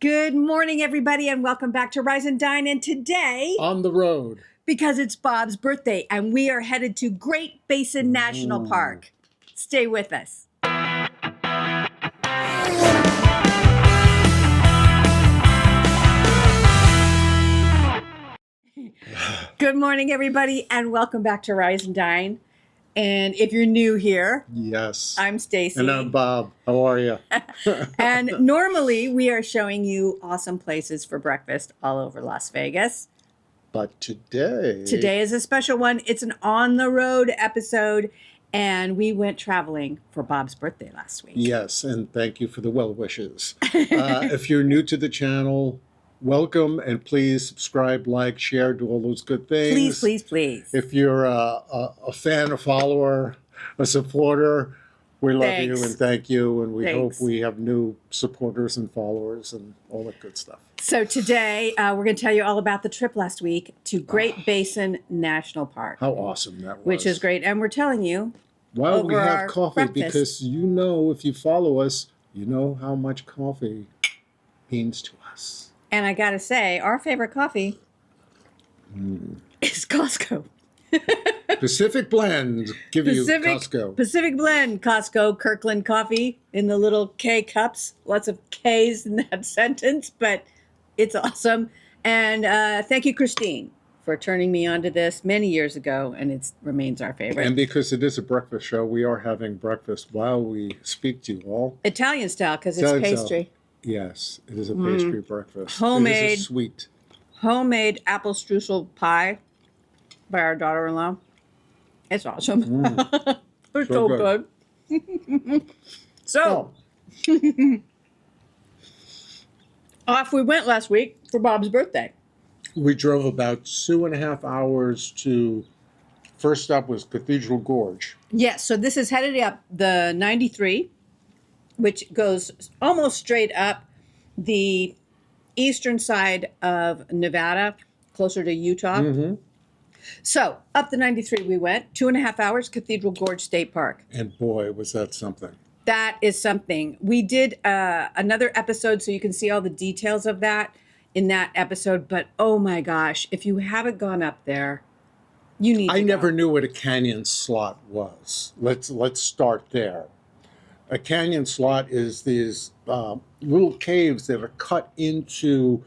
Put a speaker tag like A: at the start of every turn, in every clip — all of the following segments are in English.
A: Good morning, everybody, and welcome back to Rise and Dine. And today,
B: On the road.
A: because it's Bob's birthday, and we are headed to Great Basin National Park. Stay with us. Good morning, everybody, and welcome back to Rise and Dine. And if you're new here,
B: Yes.
A: I'm Stacy.
B: And I'm Bob. How are you?
A: And normally we are showing you awesome places for breakfast all over Las Vegas.
B: But today
A: is a special one. It's an on-the-road episode, and we went traveling for Bob's birthday last week.
B: Yes, and thank you for the well wishes. If you're new to the channel, welcome, and please subscribe, like, share, do all those good things.
A: Please, please, please.
B: If you're a fan, a follower, a supporter, we love you and thank you, and we hope we have new supporters and followers and all that good stuff.
A: So today, we're going to tell you all about the trip last week to Great Basin National Park.
B: How awesome that was.
A: Which is great. And we're telling you
B: while we have coffee,
A: breakfast.
B: because you know, if you follow us, you know how much coffee means to us.
A: And I got to say, our favorite coffee is Costco.
B: Pacific Blend, give you Costco.
A: Pacific Blend, Costco, Kirkland coffee in the little K cups. Lots of K's in that sentence, but it's awesome. And thank you, Christine, for turning me onto this many years ago, and it remains our favorite.
B: And because it is a breakfast show, we are having breakfast while we speak to you all.
A: Italian style, because it's pastry.
B: Yes, it is a pastry breakfast.
A: Homemade.
B: It is a sweet. Homemade
A: apple streusel pie by our daughter-in-law. It's awesome. It's so good. So, off we went last week for Bob's birthday.
B: We drove about 2.5 hours to, first stop was Cathedral Gorge.
A: Yes, so this is headed up the 93, which goes almost straight up the eastern side of Nevada, closer to Utah. Mm-hmm. So up the 93 we went, 2.5 hours, Cathedral Gorge State Park.
B: And boy, was that something.
A: That is something. We did another episode, so you can see all the details of that in that episode. But oh my gosh, if you haven't gone up there, you need to go.
B: Never knew what a canyon slot was. Let's start there. A canyon slot is these little caves that are cut into,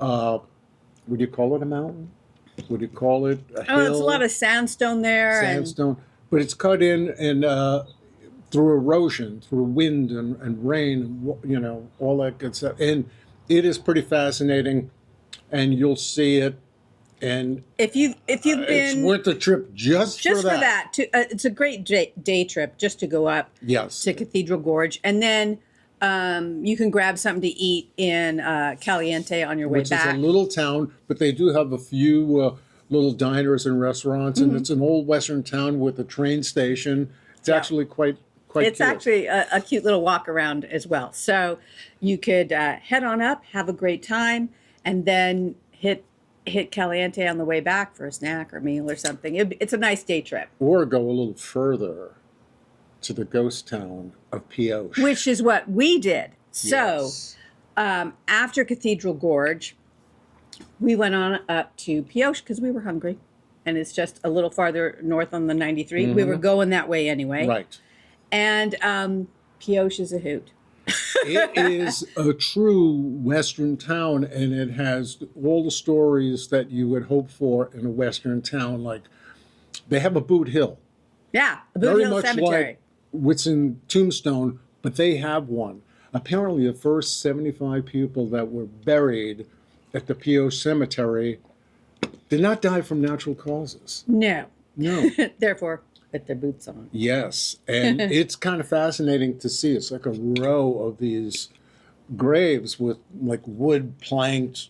B: would you call it a mountain? Would you call it a hill?
A: Oh, it's a lot of sandstone there.
B: Sandstone. But it's cut in and through erosion, through wind and rain, you know, all that good stuff. And it is pretty fascinating, and you'll see it. And
A: if you've been,
B: it's worth the trip just for that.
A: It's a great day trip just to go up.
B: Yes.
A: To Cathedral Gorge, and then you can grab something to eat in Caliente on your way back.
B: Which is a little town, but they do have a few little diners and restaurants, and it's an old western town with a train station. It's actually quite
A: it's
B: cute.
A: Actually a cute little walk around as well. So you could head on up, have a great time, and then hit Caliente on the way back for a snack or meal or something. It's a nice day trip.
B: Or go a little further to the ghost town of Pioche.
A: Which is what we did. So
B: yes.
A: After Cathedral Gorge, we went on up to Pioche because we were hungry. And it's just a little farther north on the 93. Mm-hmm. We were going that way anyway.
B: Right.
A: And Pioche is a hoot.
B: It is a true western town, and it has all the stories that you would hope for in a western town. Like, they have a Boot Hill.
A: Yeah, a Boot Hill Cemetery.
B: Very much like what's in Tombstone, but they have one. Apparently, the first 75 people that were buried at the Pioche Cemetery did not die from natural causes.
A: No. Therefore, put their boots on.
B: Yes, and it's kind of fascinating to see. It's like a row of these graves with like wood planked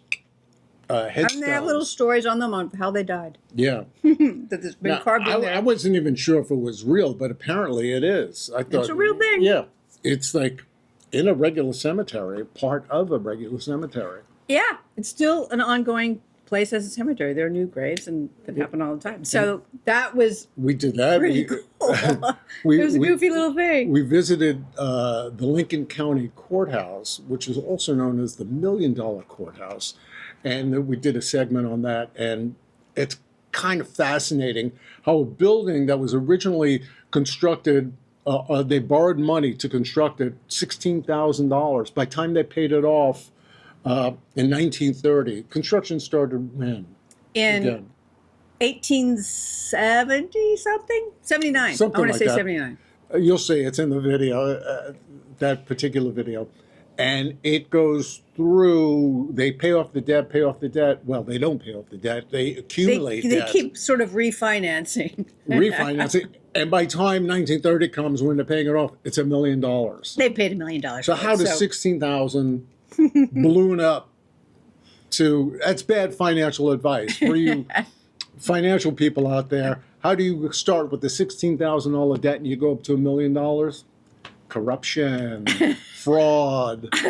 B: headstones.
A: And they have little stories on them on how they died.
B: Yeah.
A: That has been carved in there.
B: I wasn't even sure if it was real, but apparently it is. I thought
A: it's a real thing.
B: Yeah. It's like in a regular cemetery, part of a regular cemetery.
A: Yeah, it's still an ongoing place has a cemetery. There are new graves, and that happen all the time. So that was
B: We did that.
A: pretty cool. It was a goofy little thing.
B: We visited the Lincoln County Courthouse, which is also known as the Million Dollar Courthouse. And we did a segment on that. And it's kind of fascinating how a building that was originally constructed, they borrowed money to construct it, $16,000. By the time they paid it off in 1930, construction started when?
A: In
B: Again.
A: 1870 something? 79.
B: Something
A: I want
B: like
A: to say
B: that.
A: 79.
B: You'll see it's in the video, that particular video. And it goes through, they pay off the debt. Well, they don't pay off the debt. They accumulate
A: They
B: debt.
A: keep sort of refinancing.
B: Refinancing. And by time 1930 comes, when they're paying it off, it's $1 million.
A: They paid $1 million.
B: So
A: for
B: how
A: it,
B: does 16,000 balloon up to, that's bad financial advice for you financial people out there. How do you start with the $16,000 debt and you go up to $1 million? Corruption, fraud, all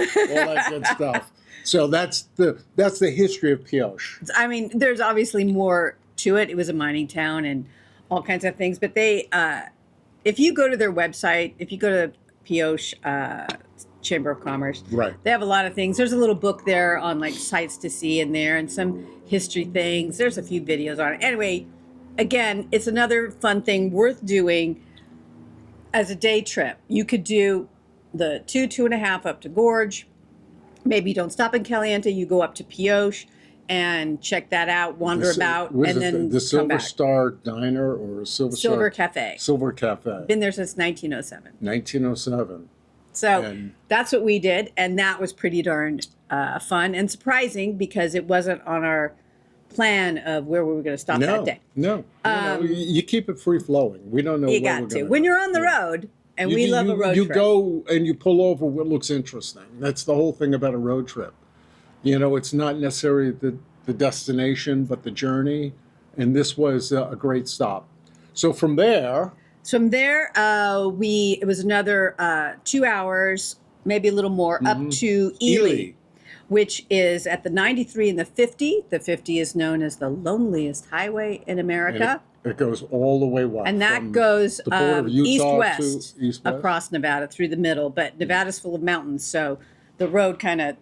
B: that good stuff. So that's the history of Pioche.
A: I mean, there's obviously more to it. It was a mining town and all kinds of things. But they, if you go to their website, if you go to Pioche Chamber of Commerce,
B: Right.
A: they have a lot of things. There's a little book there on like sights to see in there and some history things. There's a few videos on it. Anyway, again, it's another fun thing worth doing as a day trip. You could do the 2.5 up to Gorge. Maybe you don't stop in Caliente. You go up to Pioche and check that out, wander about, and then
B: the
A: come
B: Silver
A: back.
B: Star Diner or
A: Silver
B: Star
A: Cafe.
B: Silver Cafe.
A: Been there since 1907.
B: 1907.
A: So
B: And-
A: that's what we did, and that was pretty darn fun and surprising because it wasn't on our plan of where we were going to stop that day.
B: No. You keep it free flowing. We don't know.
A: You
B: where
A: got
B: we're
A: to.
B: gonna
A: When
B: go.
A: you're on the road, and we love a road
B: you
A: trip.
B: go and you pull over what looks interesting. That's the whole thing about a road trip. You know, it's not necessarily the destination, but the journey. And this was a great stop. So from there,
A: it was another 2 hours, maybe a little more, up to Ely, which is at the 93 and the 50. The 50 is known as the loneliest highway in America.
B: And it goes all the way west.
A: And that goes
B: the border of Utah to
A: east-west across Nevada through the middle. But Nevada's full of mountains, so the road kind of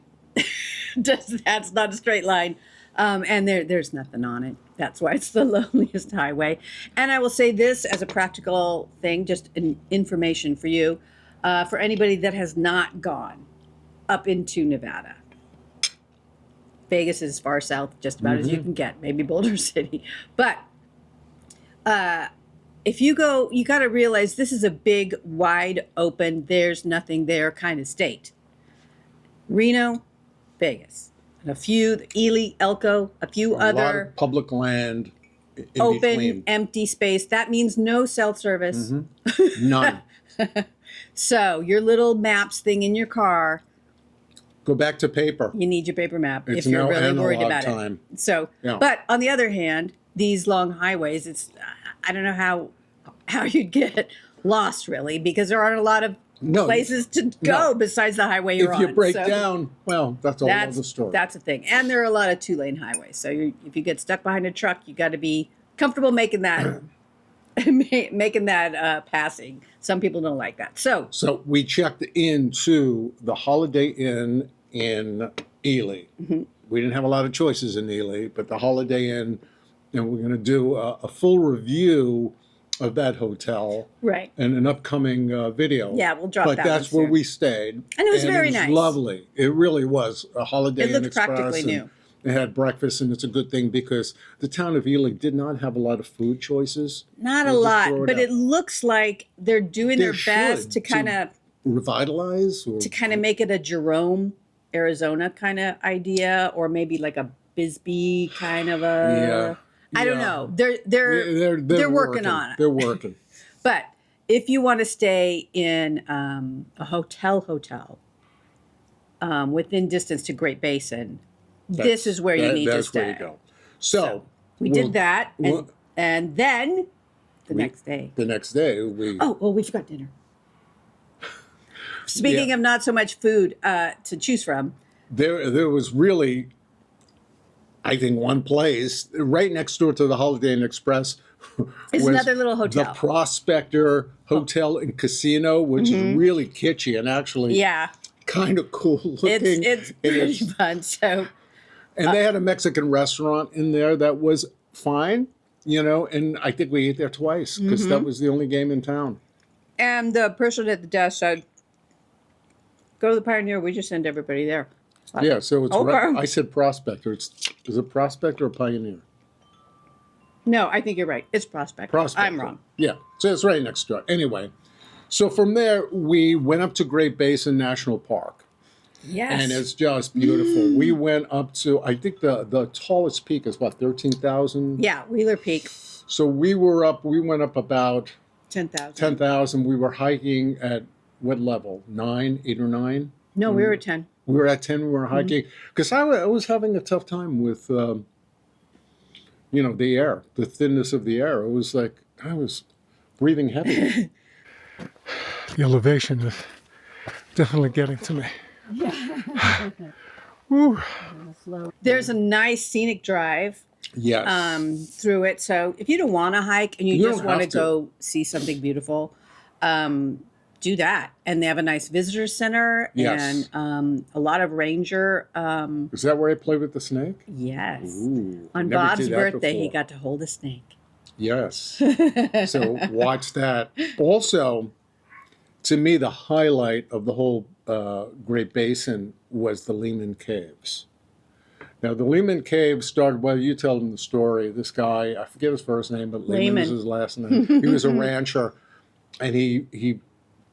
A: that's not a straight line. And there's nothing on it. That's why it's the loneliest highway. And I will say this as a practical thing, just information for you, for anybody that has not gone up into Nevada. Vegas is as far south just about as you can get, maybe Boulder City. But if you go, you got to realize this is a big, wide open, there's nothing there kind of state. Reno, Vegas, and a few, Ely, Elko, a few
B: a lot
A: other
B: of public land in
A: open,
B: between.
A: empty space. That means no cell service.
B: None.
A: So your little maps thing in your car,
B: Go back to paper.
A: you need your paper map
B: It's
A: if you're
B: now
A: really worried
B: analog
A: about
B: time.
A: it. So,
B: Yeah.
A: but on the other hand, these long highways, it's I don't know how you'd get lost really, because there aren't a lot of places to go besides the highway you're
B: If
A: on.
B: you break
A: So
B: down, well, that's a whole other story.
A: that's a thing, and there are a lot of 2-lane highways. So if you get stuck behind a truck, you got to be comfortable making that passing. Some people don't like that. So
B: we checked into the Holiday Inn in Ely. We didn't have a lot of choices in Ely, but the Holiday Inn, and we're going to do a full review of that hotel
A: right.
B: in an upcoming video.
A: Yeah, we'll drop
B: but
A: that
B: that's
A: one
B: where
A: soon.
B: we stayed.
A: And it was very nice.
B: Lovely. It really was a Holiday
A: It
B: Inn
A: looked
B: Express.
A: practically
B: and
A: new.
B: They had breakfast, and it's a good thing because the town of Ely did not have a lot of food choices.
A: Not a
B: We'll just
A: lot,
B: throw
A: but
B: out.
A: it looks like they're doing
B: They
A: their best
B: should,
A: to kind of
B: revitalize or
A: make it a Jerome, Arizona kind of idea, or maybe like a Bisbee kind of a. I don't know. They're working on it.
B: They're working.
A: But if you want to stay in a hotel within distance to Great Basin, this is where you need to
B: That's
A: stay.
B: where you go. So
A: we
B: we'll-
A: did that,
B: we'll-
A: and then the next day.
B: The next day, we
A: We forgot dinner. Speaking of not so much food to choose from,
B: there was really I think one place right next door to the Holiday Inn Express
A: It's
B: was
A: another little hotel.
B: the Prospector Hotel and Casino, which is really kitschy and actually
A: Yeah.
B: kind of cool looking.
A: It's pretty fun. So,
B: And they had a Mexican restaurant in there that was fine, and I think we ate there twice because that was the only game in town.
A: and the person at the desk said, go to the Pioneer. We just send everybody there.
B: Yeah, so it's
A: Okay.
B: right. I said Prospector. Is it Prospector or Pioneer?
A: No, I think you're right. It's Prospect.
B: Prospector.
A: I'm wrong.
B: Yeah, so it's right next door. Anyway, so from there we went up to Great Basin National Park.
A: Yes.
B: And it's just beautiful. We went up to, I think the tallest peak is what, 13,000?
A: Yeah, Wheeler Peak,
B: So we went up about
A: 10,000.
B: 10,000. We were hiking at what level? 9, 8 or 9?
A: No, we were at 10.
B: We were at 10, we were hiking. Because I was having a tough time with, the air, the thinness of the air. It was like, I was breathing heavy. The elevation is definitely getting to me. Woo.
A: There's a nice scenic drive
B: Yes.
A: through it. So if you don't want to hike and you
B: You
A: just
B: don't
A: want to
B: have to.
A: go see something beautiful, do that. And they have a nice visitor center
B: Yes.
A: and a lot of ranger.
B: Is that where I played with the snake?
A: Yes.
B: Ooh,
A: On
B: never
A: Bob's
B: did that
A: birthday, he
B: before.
A: got to hold a snake.
B: Yes. So watch that. Also, to me, the highlight of the whole Great Basin was the Lehman Caves. Now, the Lehman Caves started, well, you tell them the story. This guy, I forget his first name, but Lehman is
A: Lehman.
B: his last name. He was a rancher, and he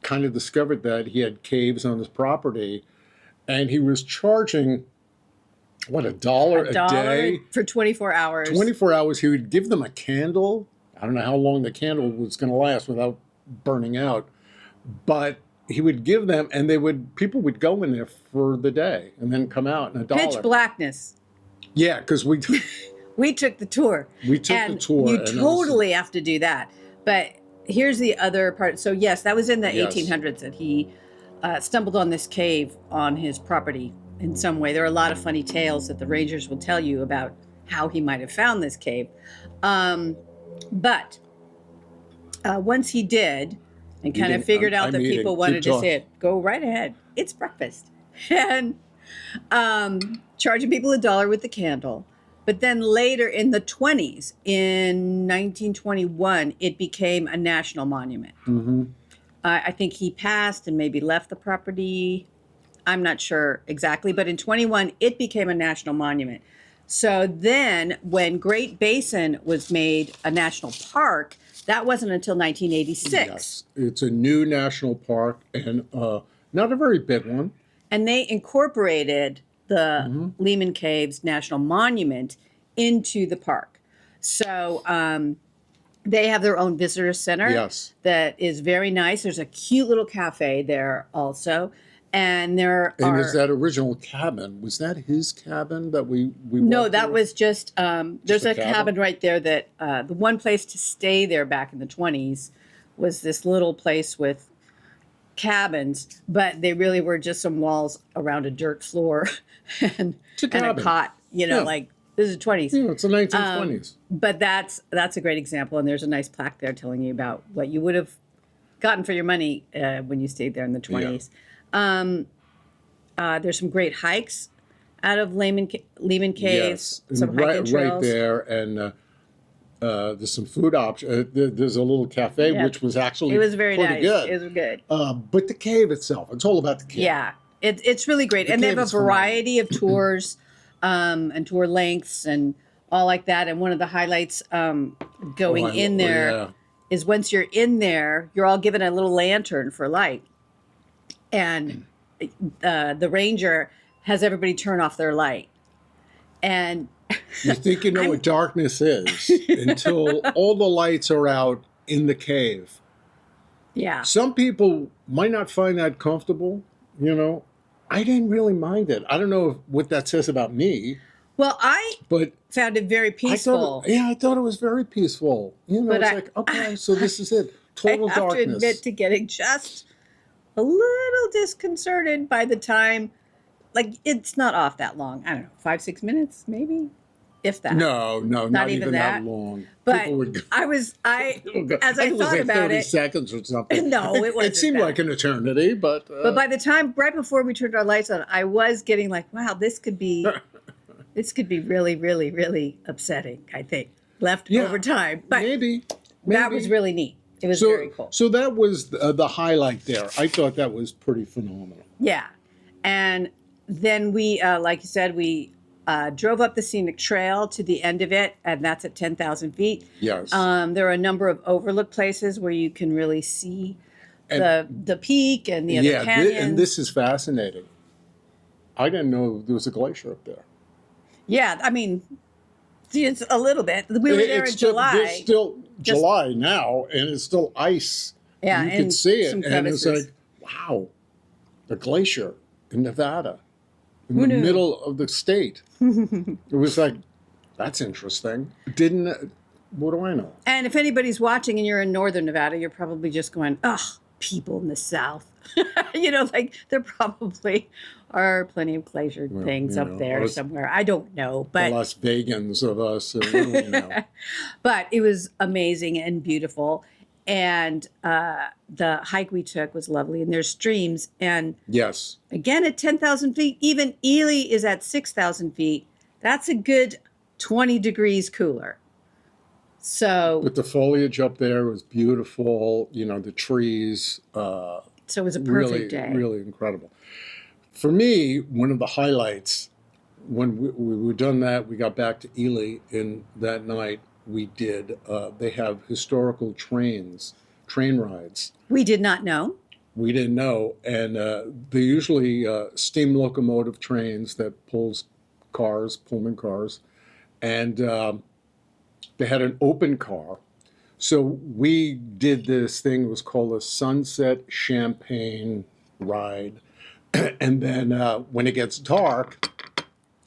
B: kind of discovered that he had caves on his property, and he was charging, what, $1 a day?
A: for 24 hours.
B: 24 hours, he would give them a candle. I don't know how long the candle was going to last without burning out, but he would give them, and people would go in there for the day and then come out in $1.
A: Pitch blackness.
B: Yeah, because we
A: We took the tour.
B: We took the
A: and
B: tour,
A: You
B: and it was-
A: totally have to do that. But here's the other part. So yes, that was in the
B: Yes.
A: 1800s that he stumbled on this cave on his property in some way. There are a lot of funny tales that the rangers will tell you about how he might have found this cave. But once he did, and kind of
B: didn't-
A: figured out
B: I'm
A: that
B: eating.
A: people
B: Keep
A: wanted to
B: talking.
A: see it, go right ahead. It's breakfast. And charging people $1 with the candle. But then later in the 20s, in 1921, it became a national monument.
B: Mhm.
A: I think he passed and maybe left the property. I'm not sure exactly, but in 21, it became a national monument. So then when Great Basin was made a national park, that wasn't until 1986.
B: Yes, it's a new national park and not a very big one.
A: And they incorporated the Lehman Caves National Monument into the park. So they have their own visitor center
B: Yes.
A: that is very nice. There's a cute little cafe there also. And there
B: And
A: are...
B: is that original cabin? Was that his cabin that we
A: No,
B: walked
A: that
B: through?
A: was just, there's
B: a
A: a
B: cabin?
A: cabin right there that the one place to stay there back in the 20s was this little place with cabins, but they really were just some walls around a dirt floor and,
B: It's a
A: and a
B: cabin.
A: cot,
B: Yeah.
A: like this is the 20s.
B: Yeah, it's the 1920s.
A: But that's a great example, and there's a nice plaque there telling you about what you would have gotten for your money when you stayed there in the 20s. There's some great hikes out of Lehman Caves,
B: yes,
A: some
B: and
A: hiking
B: right
A: trails.
B: there, and there's some food options. There's a little cafe
A: Yeah.
B: which was actually
A: It was very
B: pretty
A: nice.
B: good.
A: It was good.
B: But the cave itself, it's all about the cave.
A: Yeah, it's really great,
B: The
A: and they have
B: cave
A: a
B: is phenomenal.
A: variety of tours and tour lengths and all like that. And one of the highlights going in there is once you're in there, you're all given a little lantern for light, and the ranger has everybody turn off their light, and
B: You think you know what darkness is until all the lights are out in the cave.
A: yeah,
B: Some people might not find that comfortable, I didn't really mind it. I don't know what that says about me,
A: well, I
B: but
A: found it very peaceful.
B: I thought it was very peaceful.
A: But
B: it's
A: I-
B: like, okay, so this is it.
A: I
B: Total
A: have to
B: darkness.
A: admit to getting just a little disconcerted by the time, like it's not off that long. I don't know, 5-6 minutes maybe. if that.
B: No, not even that long.
A: But
B: People would go,
A: as I
B: think it was
A: thought
B: like
A: about
B: 30
A: it,
B: seconds or something.
A: no, it wasn't.
B: It seemed
A: that.
B: like an eternity, but
A: But by the time, right before we turned our lights on, I was getting like, wow, this could be really, really, really upsetting, I think, left over time. But
B: maybe.
A: that was really neat. It was very cool.
B: So that was the highlight there. I thought that was pretty phenomenal.
A: Yeah. And then we, like you said, we drove up the scenic trail to the end of it, and that's at 10,000 feet.
B: Yes.
A: There are a number of overlook places where you can really see the peak and the other canyons.
B: And this is fascinating. I didn't know there was a glacier up there.
A: Yeah, I mean, it's a little bit. We were there in July.
B: It's still July now, and it's still ice.
A: Yeah,
B: you can see it, and it's like, wow, a glacier in Nevada, in the middle of the state. It was like, that's interesting. What do I know?
A: And if anybody's watching and you're in northern Nevada, you're probably just going, ugh, people in the South. Like there probably are plenty of glacier things up there somewhere. I don't know, but
B: the Las Vegans of us, what do we know?
A: But it was amazing and beautiful. And the hike we took was lovely. And there's streams. And
B: yes,
A: again, at 10,000 feet, even Ely is at 6,000 feet. That's a good 20 degrees cooler. So,
B: but the foliage up there was beautiful. The trees.
A: So it was a perfect day.
B: Really incredible. For me, one of the highlights, when we were done that, we got back to Ely, and that night we did, they have historical train rides.
A: We did not know.
B: We didn't know. And they're usually steam locomotive trains that pulls cars, Pullman cars. And they had an open car. So we did this thing, it was called a Sunset Champagne ride. And then when it gets dark,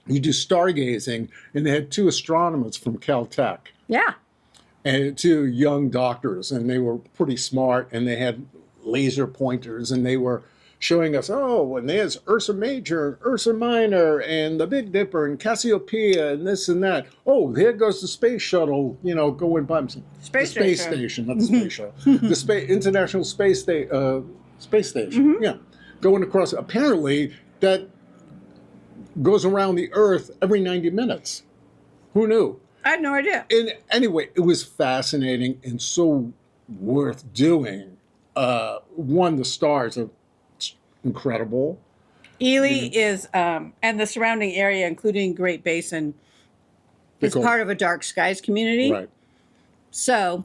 B: you do stargazing. And they had two astronomers from Caltech.
A: Yeah.
B: And two young doctors, and they were pretty smart, and they had laser pointers, and they were showing us, and there's Ursa Major, and Ursa Minor, and the Big Dipper, and Cassiopeia, and this and that. Oh, there goes the space shuttle, going by.
A: Space
B: station, not the space shuttle. The International Space Station.
A: Mm-hmm.
B: Yeah, going across. Apparently, that goes around the Earth every 90 minutes. Who knew?
A: I had no idea.
B: And anyway, it was fascinating and so worth doing. The stars are incredible.
A: Ely is, and the surrounding area, including Great Basin, is part of a dark skies community.
B: Right.
A: So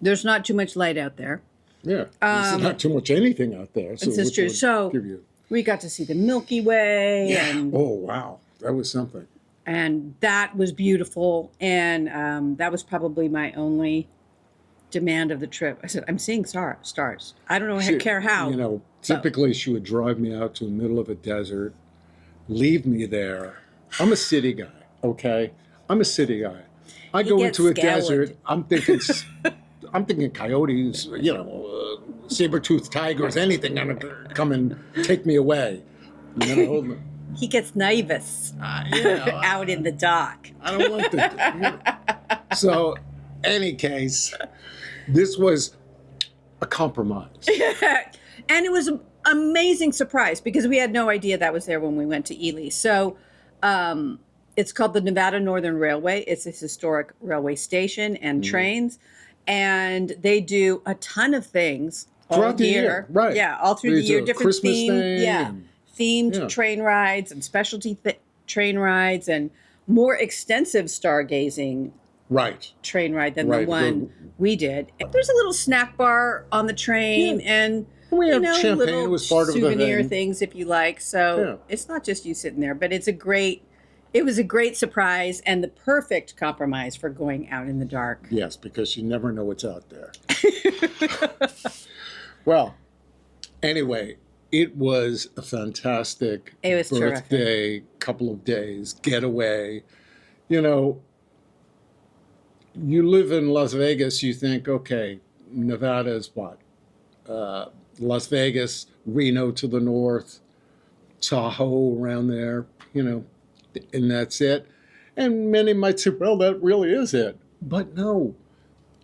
A: there's not too much light out there.
B: Yeah. There's not too much anything out there.
A: This is true. So we got to see the Milky Way.
B: Yeah.
A: And,
B: oh, wow. That was something.
A: And that was beautiful. And that was probably my only demand of the trip. I said, I'm seeing stars. I don't know, care how.
B: Typically she would drive me out to the middle of a desert, leave me there. I'm a city guy, okay? I'm a city guy. I go into a desert, I'm thinking coyotes, saber-toothed tigers, anything gonna come and take me away.
A: He gets nervous out in the dark.
B: I don't want to. So, any case, this was a compromise.
A: And it was an amazing surprise because we had no idea that was there when we went to Ely. So it's called the Nevada Northern Railway. It's a historic railway station and trains. And they do a ton of things
B: throughout the year. Right.
A: Yeah, all through the year. Different
B: Christmas
A: themed.
B: Day
A: themed train rides and specialty train rides and more extensive stargazing train ride than the one we did. There's a little snack bar on the train and
B: we have champagne.
A: Little
B: it was part of
A: souvenir things if you like. So it's not just you sitting there, but it was a great surprise and the perfect compromise for going out in the dark.
B: Yes, because you never know what's out there. Well, anyway, it was a fantastic birthday, couple of days, getaway. You live in Las Vegas, you think, okay, Nevada is what? Las Vegas, Reno to the north, Tahoe around there, and that's it. And many might say, well, that really is it. But no,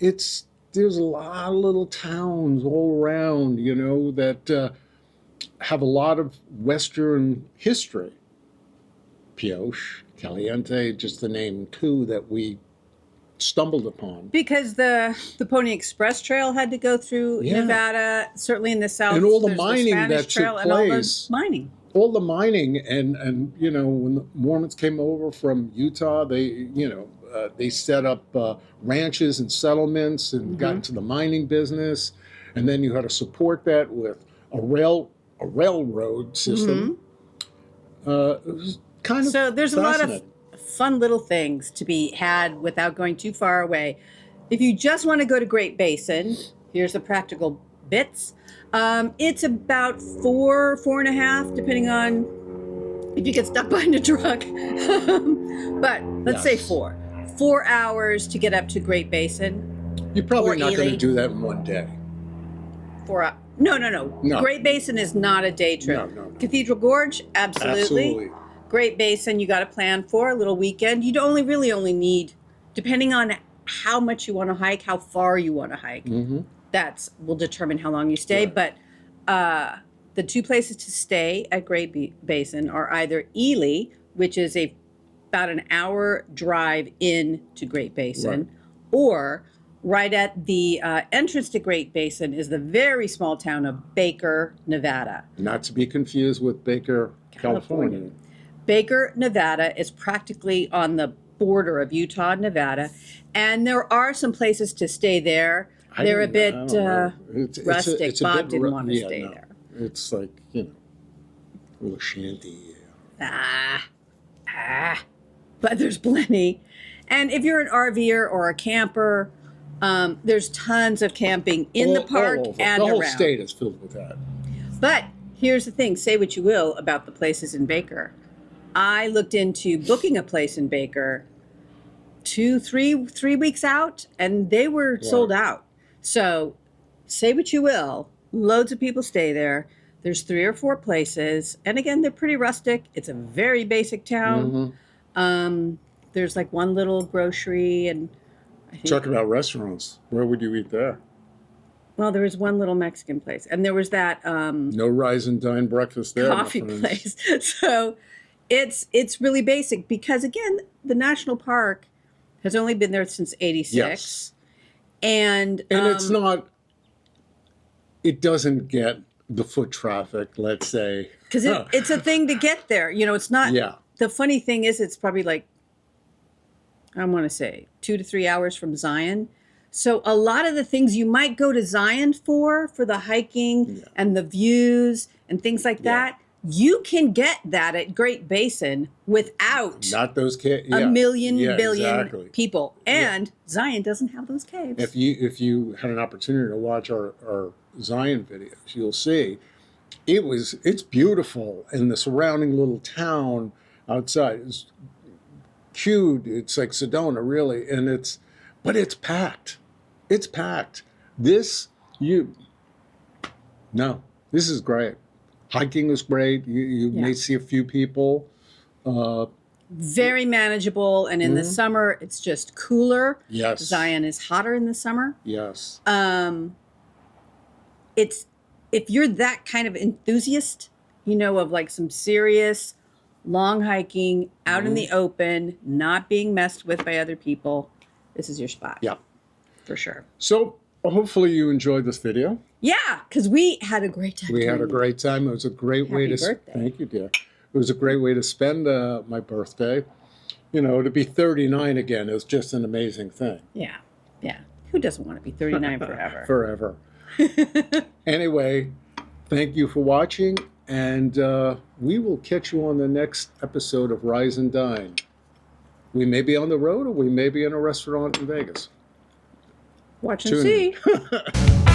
B: there's a lot of little towns all around, that have a lot of Western history. Pioche, Caliente, just to name two that we stumbled upon.
A: Because the Pony Express Trail had to go through Nevada, certainly in the south.
B: And all the
A: there's
B: mining
A: Spanish
B: that
A: Trail
B: took
A: and all the
B: place.
A: mining.
B: All the mining and when the Mormons came over from Utah, they set up ranches and settlements and got into the mining business, and then you had to support that with a railroad system. It was kind of
A: so there's a lot of
B: fascinating.
A: fun little things to be had without going too far away. If you just want to go to Great Basin, here's the practical bits. It's about 4.5, depending on if you get stuck behind a truck. But let's say 4 hours to get up to Great Basin.
B: You're probably not going
A: Ely.
B: to do that in one day.
A: 4 hours. No. Great Basin is not a day trip.
B: No.
A: Cathedral Gorge, absolutely. Great Basin, you got to plan for a little weekend. You'd only need, depending on how much you want to hike, how far you want to hike. That will determine how long you stay.
B: Right.
A: But the two places to stay at Great Basin are either Ely, which is about an hour drive into Great Basin, or right at the entrance to Great Basin is the very small town of Baker, Nevada.
B: Not to be confused with Baker, California.
A: Baker, Nevada is practically on the border of Utah and Nevada, and there are some places to stay there. They're a bit rustic.
B: It's
A: Bob didn't want to stay there.
B: It's like, a little shanty.
A: But there's plenty. And if you're an RVer or a camper, there's tons of camping in the park and
B: the whole
A: around.
B: state is filled with that.
A: But here's the thing, say what you will about the places in Baker. I looked into booking a place in Baker 3 weeks out, and they were sold out. So say what you will, loads of people stay there. There's 3 or 4 places. And again, they're pretty rustic. It's a very basic town. There's like one little grocery, and I think,
B: Talk about restaurants. Where would you eat there?
A: well, there was one little Mexican place, and there was that
B: No rise and dine breakfast there.
A: coffee
B: my friends.
A: place. So it's really basic because, again, the national park has only been there since '86.
B: Yes.
A: And
B: it's not, it doesn't get the foot traffic, let's say.
A: because it's a thing to get there. It's not.
B: Yeah.
A: The funny thing is, it's probably like, I want to say 2 to 3 hours from Zion. So a lot of the things you might go to Zion for the hiking and the views and things like that, you can get that at Great Basin without
B: Not those caves.
A: a billion
B: exactly.
A: people. And Zion doesn't have those caves.
B: If you had an opportunity to watch our Zion videos, you'll see it's beautiful, and the surrounding little town outside is cute. It's like Sedona, really, but it's packed. It's packed. This is great. Hiking is great. You may see a few people.
A: Very manageable, and in the summer it's just cooler.
B: Yes.
A: Zion is hotter in the summer.
B: Yes.
A: It's if you're that kind of enthusiast, of like some serious long hiking out in the open, not being messed with by other people, this is your spot.
B: Yeah.
A: For sure.
B: So hopefully you enjoyed this video.
A: Yeah, because we had a great time.
B: We had a great time. It was a great way to.
A: birthday.
B: Thank you, dear. It was a great way to spend my birthday. To be 39 again is just an amazing thing.
A: Yeah. Who doesn't want to be 39 forever?
B: Forever. Anyway, thank you for watching, and we will catch you on the next episode of Rise and Dine. We may be on the road, or we may be in a restaurant in Vegas.
A: Watch and
B: Tune in.
A: see.